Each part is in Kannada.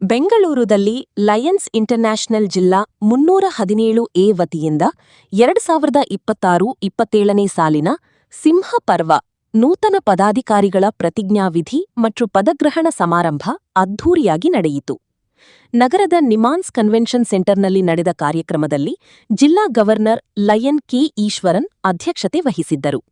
ಬೆಂಗಳೂರುದಲ್ಲಿ ಲಯನ್ಸ್ ಇಂಟರ್ನ್ಯಾಷನಲ್ ಜಿಲ್ಲಾ 317A ವತಿಯಿಂದ 2026-27ನೇ ಸಾಲಿನ ಸಿಂಹ ಪರ್ವ ನೂತನ ಪದಾಧಿಕಾರಿಗಳ ಪ್ರತಿಜ್ಞಾವಿಧಿ ಮತ್ತು ಪದಗ್ರಹಣ ಸಮಾರಂಭ ಅದ್ಧೂರಿಯಾಗಿ ನಡೆಯಿತು. ನಗರದ ನಿಮಾನ್ಸ್ ಕನ್ವೆನ್ಷನ್ ಸೆಂಟರ್ನಲ್ಲಿ ನಡೆದ ಕಾರ್ಯಕ್ರಮದಲ್ಲಿ ಜಿಲ್ಲಾ ಗವರ್ನರ್ ಲಯನ್ ಕೆ. ಈಶ್ವರನ್ ಅಧ್ಯಕ್ಷತೆ ವಹಿಸಿದ್ದರು.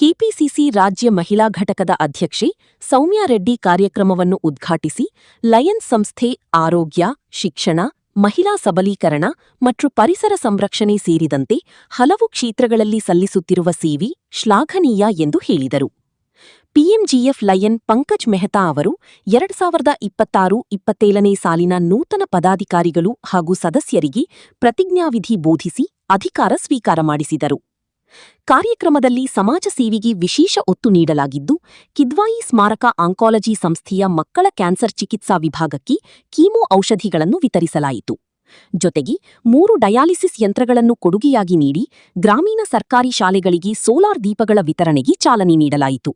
ಕೆಪಿಸಿಸಿ ರಾಜ್ಯ ಮಹಿಳಾ ಘಟಕದ ಅಧ್ಯಕ್ಷೆ ಸೌಮ್ಯಾ ರೆಡ್ಡಿ ಕಾರ್ಯಕ್ರಮವನ್ನು ಉದ್ಘಾಟಿಸಿ ಲಯನ್ಸ್ ಸಂಸ್ಥೆ ಆರೋಗ್ಯ, ಶಿಕ್ಷಣ, ಮಹಿಳಾ ಸಬಲೀಕರಣ ಮತ್ತು ಪರಿಸರ ಸಂರಕ್ಷಣೆ ಸೇರಿದಂತೆ ಹಲವು ಕ್ಷೇತ್ರಗಳಲ್ಲಿ ಸಲ್ಲಿಸುತ್ತಿರುವ ಸೇವೆ ಶ್ಲಾಘನೀಯ ಎಂದು ಹೇಳಿದರು. ಪಿಎಂಜಿಎಫ್ ಲಯನ್ ಪಂಕಜ್ ಮೆಹ್ತಾ ಅವರು 2026-27ನೇ ಸಾಲಿನ ನೂತನ ಪದಾಧಿಕಾರಿಗಳು ಹಾಗೂ ಸದಸ್ಯರಿಗೆ ಪ್ರತಿಜ್ಞಾವಿಧಿ ಬೋಧಿಸಿ ಅಧಿಕಾರ ಸ್ವೀಕಾರ ಮಾಡಿಸಿದರು. ಕಾರ್ಯಕ್ರಮದಲ್ಲಿ ಸಮಾಜ ಸೇವೆಗೆ ವಿಶೇಷ ಒತ್ತು ನೀಡಲಾಗಿದ್ದು, ಕಿದ್ವಾಯಿ ಸ್ಮಾರಕ ಆಂಕಾಲಜಿ ಸಂಸ್ಥೆಯ ಮಕ್ಕಳ ಕ್ಯಾನ್ಸರ್ ಚಿಕಿತ್ಸಾ ವಿಭಾಗಕ್ಕೆ ಕೀಮೋ ಔಷಧಿಗಳನ್ನು ವಿತರಿಸಲಾಯಿತು. ಜೊತೆಗೆ 3 ಡಯಾಲಿಸಿಸ್ ಯಂತ್ರಗಳನ್ನು ಕೊಡುಗೆಯಾಗಿ ನೀಡಿ ಗ್ರಾಮೀಣ ಸರ್ಕಾರಿ ಶಾಲೆಗಳಿಗೆ ಸೋಲಾರ್ ದೀಪಗಳ ವಿತರಣೆಗೆ ಚಾಲನೆ ನೀಡಲಾಯಿತು.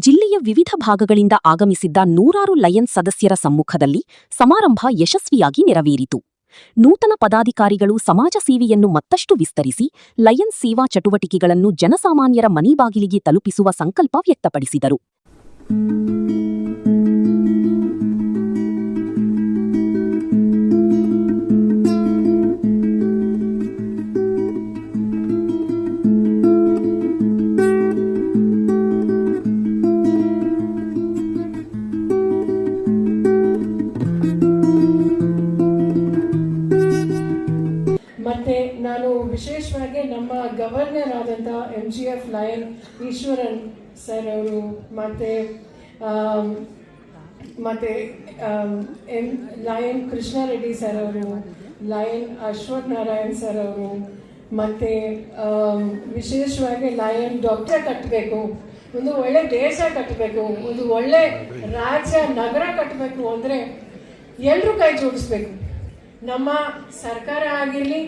ಜಿಲ್ಲೆಯ ವಿವಿಧ ಭಾಗಗಳಿಂದ ಆಗಮಿಸಿದ್ದ ನೂರಾರು ಲಯನ್ಸ್ ಸದಸ್ಯರ ಸಮ್ಮುಖದಲ್ಲಿ ಸಮಾರಂಭ ಯಶಸ್ವಿಯಾಗಿ ನೆರವೇರಿತು. ನೂತನ ಪದಾಧಿಕಾರಿಗಳು ಸಮಾಜ ಸೇವೆಯನ್ನು ಮತ್ತಷ್ಟು ವಿಸ್ತರಿಸಿ ಲಯನ್ಸ್ ಸೇವಾ ಚಟುವಟಿಕೆಗಳನ್ನು ಜನಸಾಮಾನ್ಯರ ಮನೆಬಾಗಿಲಿಗೆ ತಲುಪಿಸುವ ಸಂಕಲ್ಪ ವ್ಯಕ್ತಪಡಿಸಿದರು. ಮತ್ತು ನಾನು ವಿಶೇಷವಾಗಿ ನಮ್ಮ ಗವರ್ನರ್ ಆದಂಥ MGF ಲಯನ್ ಈಶ್ವರನ್ ಸರ್ ಅವರು ಮತ್ತು ಲಯನ್ ಕೃಷ್ಣಾರೆಡ್ಡಿ ಸರ್ ಅವರು, ಲಯನ್ ಅಶ್ವಥ್ ನಾರಾಯಣ್ ಸರ್ ಅವರು, ಮತ್ತು ವಿಶೇಷವಾಗಿ ಲಯನ್ ಡಾಕ್ಟರ್ ಕಟ್ಟಬೇಕು, ಒಂದು ಒಳ್ಳೆ ದೇಶ ಕಟ್ಟಬೇಕು, ಒಂದು ಒಳ್ಳೆ ರಾಜ್ಯ ನಗರ ಕಟ್ಟಬೇಕು ಅಂದರೆ ಎಲ್ಲರೂ ಕೈ ಜೋಡಿಸ್ಬೇಕು. ನಮ್ಮ ಸರ್ಕಾರ ಆಗಿರಲಿ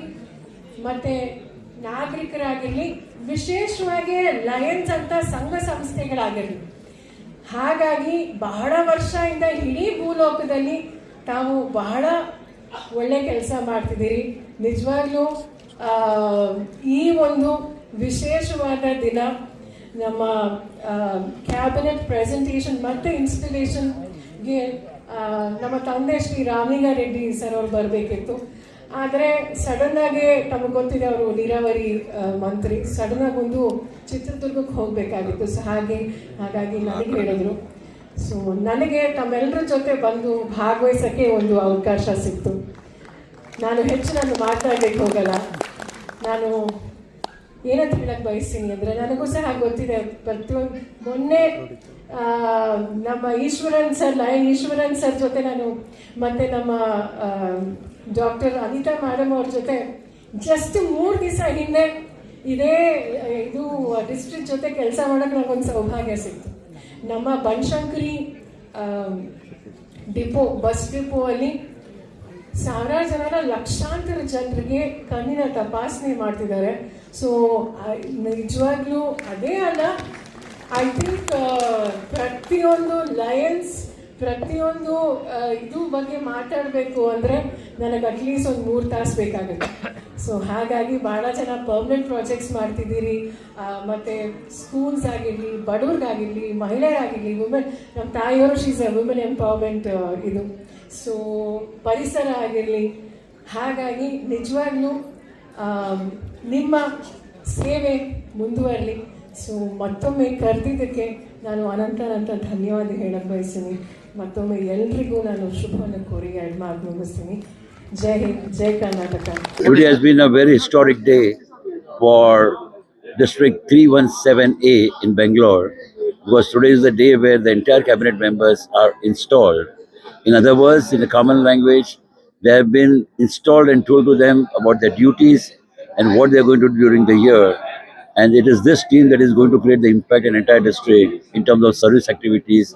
ಮತ್ತು ನಾಗರಿಕರಾಗಿರಲಿ, ವಿಶೇಷವಾಗಿ ಲಯನ್ಸ್ ಅಂತ ಸಂಘ ಸಂಸ್ಥೆಗಳಾಗಿರಲಿ. ಹಾಗಾಗಿ ಬಹಳ ವರ್ಷದಿಂದ ಇಡೀ ಭೂಲೋಕದಲ್ಲಿ ತಾವು ಬಹಳ ಒಳ್ಳೆ ಕೆಲಸ ಮಾಡ್ತಿದ್ದೀರಿ. ನಿಜವಾಗ್ಲೂ ಈ ಒಂದು ವಿಶೇಷವಾದ ದಿನ ನಮ್ಮ ಕ್ಯಾಬಿನೆಟ್ ಪ್ರೆಸೆಂಟೇಷನ್ ಮತ್ತು ಇನ್ಸ್ಟಾಲೇಷನ್ಗೆ ನಮ್ಮ ತಂದೆ ಶ್ರೀ ರಾಮಲಿಂಗಾರೆಡ್ಡಿ ಸರ್ ಅವರು ಬರಬೇಕಿತ್ತು. ಆದರೆ ಸಡನ್ನಾಗಿ ತಮಗೆ ಗೊತ್ತಿದೆ, ಅವರು ನೀರಾವರಿ ಮಂತ್ರಿ, ಸಡನ್ನಾಗಿ ಒಂದು ಚಿತ್ರದುರ್ಗಕ್ಕೆ ಹೋಗಬೇಕಾಗಿತ್ತು. ಸೊ ಹಾಗಾಗಿ ನನಗೆ ಹೇಳಿದ್ರು. ಸೊ ನನಗೆ ತಮ್ಮೆಲ್ಲರ ಜೊತೆ ಬಂದು ಭಾಗವಹಿಸೋಕ್ಕೆ ಒಂದು ಅವಕಾಶ ಸಿಕ್ತು. ನಾನು ಮಾತಾಡಲಿಕ್ಕೆ ಹೋಗಲ್ಲ. ನಾನು ಏನಂತ ಹೇಳಕ್ಕೆ ಬಯಸ್ತೀನಿ ಅಂದರೆ, ನನಗೂ ಸಹ ಗೊತ್ತಿದೆ ಪ್ರತಿಯೊಂದು. ಮೊನ್ನೆ ನಮ್ಮ ಲಯನ್ ಈಶ್ವರನ್ ಸರ್ ಜೊತೆ ನಾನು ಮತ್ತು ನಮ್ಮ ಡಾಕ್ಟರ್ ಅನಿತಾ ಮೇಡಮ್ ಅವ್ರ ಜೊತೆ ಜಸ್ಟ್ 3 ದಿವಸ ಹಿಂದೆ ಇದು ಡಿಸ್ಟ್ರಿಕ್ಟ್ ಜೊತೆ ಕೆಲಸ ಮಾಡೋಕ್ಕೆ ನನಗೊಂದು ಸೌಭಾಗ್ಯ ಸಿಕ್ತು. ನಮ್ಮ ಬನಶಂಕರಿ ಬಸ್ ಡಿಪೋ ಅಲ್ಲಿ ಸಾವಿರಾರು ಜನರ, ಲಕ್ಷಾಂತರ ಜನರಿಗೆ ಕಣ್ಣಿನ ತಪಾಸಣೆ ಮಾಡ್ತಿದ್ದಾರೆ. ಸೊ ನಿಜವಾಗ್ಲೂ ಅದೇ ಅಲ್ಲ, ಐ ಥಿಂಕ್ ಪ್ರತಿಯೊಂದು ಲಯನ್ಸ್ ಪ್ರತಿಯೊಂದು ಇದು ಬಗ್ಗೆ ಮಾತಾಡಬೇಕು ಅಂದರೆ ನನಗೆ ಅಟ್ಲೀಸ್ಟ್ ಒಂದು 3 ತಾಸು ಬೇಕಾಗುತ್ತೆ. ಸೊ ಹಾಗಾಗಿ ಭಾಳ ಜನ ಪರ್ಮನೆಂಟ್ ಪ್ರಾಜೆಕ್ಟ್ಸ್ ಮಾಡ್ತಿದ್ದೀರಿ. ಮತ್ತು ಸ್ಕೂಲ್ಸ್ ಆಗಿರಲಿ, ಬಡವ್ರಿಗಾಗಿರಲಿ, ಮಹಿಳೆಯರಾಗಿರಲಿ, ವುಮೆನ್, ನಮ್ಮ ತಾಯಿಯವರು ಶೀಸ್ ವುಮೆನ್ ಎಂಪವರ್ಮೆಂಟ್ ಇದು. ಸೊ ಪರಿಸರ ಆಗಿರಲಿ. ಹಾಗಾಗಿ ನಿಜವಾಗ್ಲೂ ನಿಮ್ಮ ಸೇವೆ ಮುಂದುವರಲಿ. ಸೊ ಮತ್ತೊಮ್ಮೆ ಕರೆದಿದ್ದಕ್ಕೆ ನಾನು ಅನಂತ ಧನ್ಯವಾದ ಹೇಳಕ್ಕೆ ಬಯಸ್ತೀನಿ. ಮತ್ತೊಮ್ಮೆ ಎಲ್ರಿಗೂ ನಾನು ಶುಭವನ್ನು ಕೋರಿ ಮಾತು ಮುಗಿಸ್ತೀನಿ. ಜೈ ಹಿಂದ್, ಜೈ Karnataka. Today has been a very historic day for District 317A in Bangalore, because today is the day where the entire cabinet members are installed. In other words, in the common language, they have been installed and told to them about their duties and what they are going to do during the year. And it is this team that is going to create the impact in entire district in terms of service activities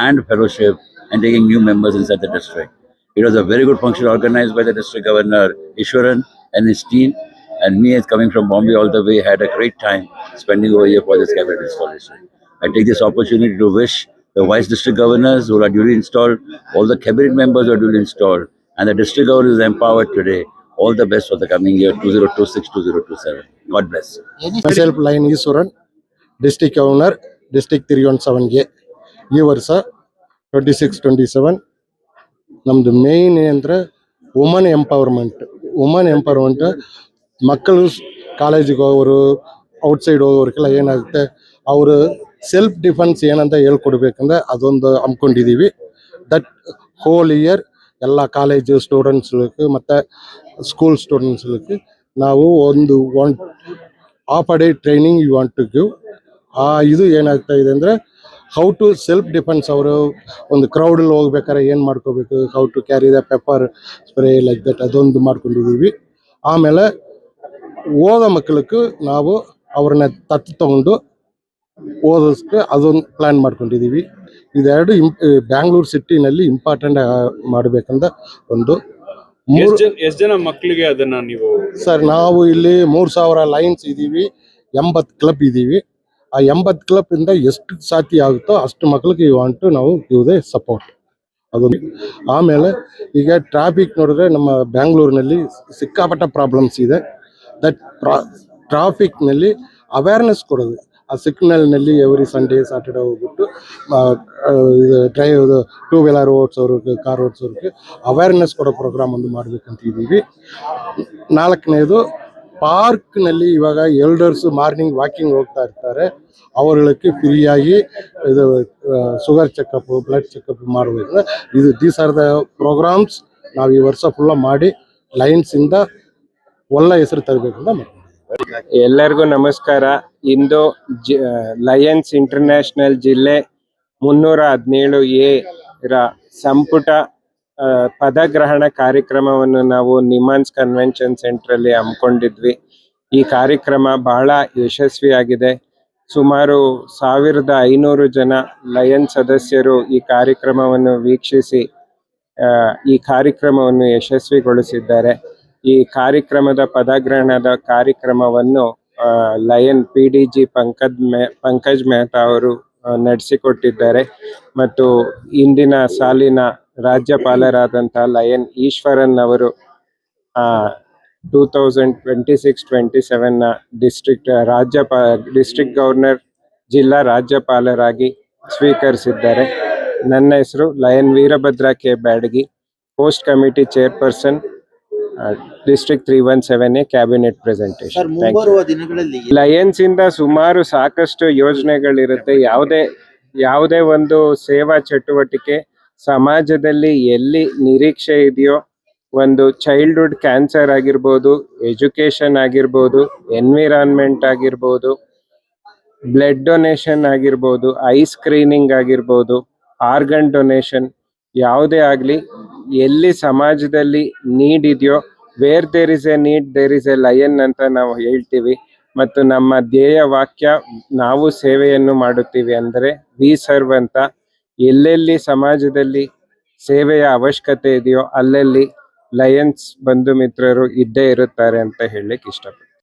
and fellowship and taking new members inside the district. It was a very good function organized by the district governor Ishwaran and his team, and me as coming from Bombay all the way had a great time spending over here for this cabinet installation. I take this opportunity to wish the vice district governors who are duly installed, all the cabinet members who are duly installed, and the district governor is empowered today. All the best for the coming year 2026-2027. God bless. Myself, Lion Iswaran, District Governor, District 317A. ಈ ವರ್ಷ 26-27 ನಮ್ಮದು ಮೇಯ್ನ್ ಏನಂದರೆ ವುಮನ್ ಎಂಪವರ್ಮೆಂಟ್ ಮಕ್ಕಳು ಕಾಲೇಜಿಗೆ ಹೋಗೋರು ಔಟ್ಸೈಡ್ ಹೋಗೋರಿಗೆಲ್ಲ ಏನಾಗುತ್ತೆ ಅವರು ಸೆಲ್ಫ್ ಡಿಫೆನ್ಸ್ ಏನಂತ ಹೇಳ್ಕೊಡ್ಬೇಕಂದ್ರೆ ಅದೊಂದು ಹಮ್ಮಿಕೊಂಡಿದ್ದೀವಿ. ದಟ್ ಹೋಲ್ ಇಯರ್ ಎಲ್ಲ ಕಾಲೇಜು ಸ್ಟೂಡೆಂಟ್ಸ್ಗಳಿಗೆ ಮತ್ತು ಸ್ಕೂಲ್ ಸ್ಟೂಡೆಂಟ್ಸ್ಗಳಿಗೆ ನಾವು one half a day training you want to give. ಇದು ಏನಾಗ್ತಾ ಇದೆ ಅಂದರೆ ಹೌ ಟು ಸೆಲ್ಫ್ ಡಿಫೆನ್ಸ್. ಅವರು ಒಂದು ಕ್ರೌಡಲ್ಲಿ ಹೋಗ್ಬೇಕಾದ್ರೆ ಏನು ಮಾಡ್ಕೋಬೇಕು, how to carry the pepper spray like that, ಅದೊಂದು ಮಾಡ್ಕೊಂಡಿದ್ದೀವಿ. ಆಮೇಲೆ ಓದೋ ಮಕ್ಕಳಿಗೆ ನಾವು ಅವ್ರನ್ನ ತತ್ತು ತಗೊಂಡು ಓದಿಸ್ಕೆ ಅದೊಂದು ಪ್ಲ್ಯಾನ್ ಮಾಡ್ಕೊಂಡಿದ್ದೀವಿ. ಇದೆರಡು ಬ್ಯಾಂಗ್ಳೂರು ಸಿಟಿನಲ್ಲಿ ಇಂಪಾರ್ಟೆಂಟ್ ಮಾಡಬೇಕಂದ ಒಂದು ಎಷ್ಟು ಜನ ಮಕ್ಕಳಿಗೆ ಅದನ್ನ ನೀವು ಸರ್, ನಾವು ಇಲ್ಲಿ 3000 ಲೈನ್ಸ್ ಇದ್ದೀವಿ, 80 ಕ್ಲಬ್ ಇದ್ದೀವಿ. ಆ 80 ಕ್ಲಬ್ ಇಂದ ಎಷ್ಟು ಸಾಧ್ಯ ಆಗುತ್ತೋ ಅಷ್ಟು ಮಕ್ಕಳಿಗೆ ನಾವು ಗಿವ್ ದ ಸಪೋರ್ಟ್. ಅದು ಆಮೇಲೆ ಈಗ ಟ್ರಾಫಿಕ್ ನೋಡಿದ್ರೆ ನಮ್ಮ ಬ್ಯಾಂಗ್ಳೂರಿನಲ್ಲಿ ಸಿಕ್ಕಾಪಟ್ಟ ಪ್ರಾಬ್ಲಮ್ಸ್ ಇದೆ. ದಟ್ ಟ್ರಾಫಿಕ್ನಲ್ಲಿ ಅವೇರ್ನೆಸ್ ಕೊಡೋದು. ಆ ಸಿಗ್ನಲ್ನಲ್ಲಿ ಎವ್ರಿ ಸಂಡೇ ಸಾಟರ್ಡೆ ಹೋಗ್ಬಿಟ್ಟು ಡ್ರೈವ್ 2 ವೀಲರ್ ಓಡಿಸೋರಿಗೆ, ಕಾರ್ ಓಡಿಸೋರಿಗೆ ಅವೇರ್ನೆಸ್ ಕೊಡೋ ಪ್ರೋಗ್ರಾಮ್ ಒಂದು ಮಾಡಬೇಕಂತಿದ್ದೀವಿ. 4ನೇದು ಪಾರ್ಕ್ನಲ್ಲಿ ಇವಾಗ ಎಲ್ಡರ್ಸ್ ಮಾರ್ನಿಂಗ್ ವಾಕಿಂಗ್ ಹೋಗ್ತಾ ಇರ್ತಾರೆ, ಅವர்களுக்கு ಫ್ರೀಯಾಗಿ ಇದು ಶುಗರ್ ಚೆಕಪ್, ಬ್ಲಡ್ ಚೆಕಪ್ ಮಾಡಬೇಕಂದ್ರೆ ದೀಸ್ ಆರ್ ದ ಪ್ರೋಗ್ರಾಮ್ಸ್ ನಾವು ಈ ವರ್ಷ ಫುಲ್ಲ ಮಾಡಿ ಲೈನ್ಸಿಂದ ಒಳ್ಳೆ ಹೆಸರು ತರಬೇಕಂತ ಮಾಡ್ತೀವಿ. ಎಲ್ಲರಿಗೂ ನಮಸ್ಕಾರ. ಇಂದು ಲಯನ್ಸ್ ಇಂಟರ್ನ್ಯಾಷನಲ್ ಜಿಲ್ಲೆ 317A ರ ಸಂಪುಟ ಪದಗ್ರಹಣ ಕಾರ್ಯಕ್ರಮವನ್ನು ನಾವು ನಿಮಾನ್ಸ್ ಕನ್ವೆನ್ಷನ್ ಸೆಂಟ್ರಲ್ಲಿ ಹಮ್ಮಿಕೊಂಡಿದ್ವಿ. ಈ ಕಾರ್ಯಕ್ರಮ ಬಹಳ ಯಶಸ್ವಿಯಾಗಿದೆ. ಸುಮಾರು 1500 ಜನ ಲಯನ್ ಸದಸ್ಯರು ಈ ಕಾರ್ಯಕ್ರಮವನ್ನು ವೀಕ್ಷಿಸಿ ಈ ಕಾರ್ಯಕ್ರಮವನ್ನು ಯಶಸ್ವಿಗೊಳಿಸಿದ್ದಾರೆ. ಈ ಕಾರ್ಯಕ್ರಮದ ಪದಗ್ರಹಣದ ಕಾರ್ಯಕ್ರಮವನ್ನು ಲಯನ್ PDG ಪಂಕಜ್ ಮೆಹ್ತಾ ಅವರು ನಡೆಸಿಕೊಟ್ಟಿದ್ದಾರೆ ಮತ್ತು ಇಂದಿನ ಸಾಲಿನ ರಾಜ್ಯಪಾಲರಾದಂತಹ ಲಯನ್ ಈಶ್ವರನ್ ಅವರು 2026-27 ಡಿಸ್ಟ್ರಿಕ್ಟ್ ಗವರ್ನರ್, ಜಿಲ್ಲಾ ರಾಜ್ಯಪಾಲರಾಗಿ ಸ್ವೀಕರಿಸಿದ್ದಾರೆ. ನನ್ನ ಹೆಸರು Lion Veerabhadra K Byadagi, post committee chairperson, district 317A cabinet presentation. Lions ಇಂದ ಸುಮಾರು ಸಾಕಷ್ಟು ಯೋಜನೆಗಳಿರುತ್ತೆ. ಯಾವುದೇ ಒಂದು ಸೇವಾ ಚಟುವಟಿಕೆ ಸಮಾಜದಲ್ಲಿ ಎಲ್ಲಿ ನಿರೀಕ್ಷೆ ಇದೆಯೋ, ಒಂದು ಚೈಲ್ಡ್ಹುಡ್ ಕ್ಯಾನ್ಸರ್ ಆಗಿರ್ಬೋದು, ಎಜುಕೇಶನ್ ಆಗಿರ್ಬೋದು, ಎನ್ವಿರಾನ್ಮೆಂಟ್ ಆಗಿರ್ಬೋದು, ಬ್ಲಡ್ ಡೊನೇಷನ್ ಆಗಿರ್ಬೋದು, ಐ ಸ್ಕ್ರೀನಿಂಗ್ ಆಗಿರ್ಬೋದು, ಆರ್ಗನ್ ಡೊನೇಷನ್, ಯಾವುದೇ ಆಗಲಿ, ಎಲ್ಲಿ ಸಮಾಜದಲ್ಲಿ ನೀಡ್ ಇದೆಯೋ, where there is a need there is a Lion ಅಂತ ನಾವು ಹೇಳ್ತೀವಿ. ಮತ್ತು ನಮ್ಮ ಧ್ಯೇಯ ವಾಕ್ಯ ನಾವು ಸೇವೆಯನ್ನು ಮಾಡುತ್ತೀವಿ ಅಂದರೆ ವಿ ಸರ್ವ್ ಅಂತ. ಎಲ್ಲೆಲ್ಲಿ ಸಮಾಜದಲ್ಲಿ ಸೇವೆಯ ಅವಶ್ಯಕತೆ ಇದೆಯೋ ಅಲ್ಲಲ್ಲಿ ಲಯನ್ಸ್ ಬಂಧು ಮಿತ್ರರು ಇದ್ದೇ ಇರುತ್ತಾರೆ ಅಂತ ಹೇಳಲಿಕ್ಕೆ ಇಷ್ಟಪಡ್ತೀನಿ.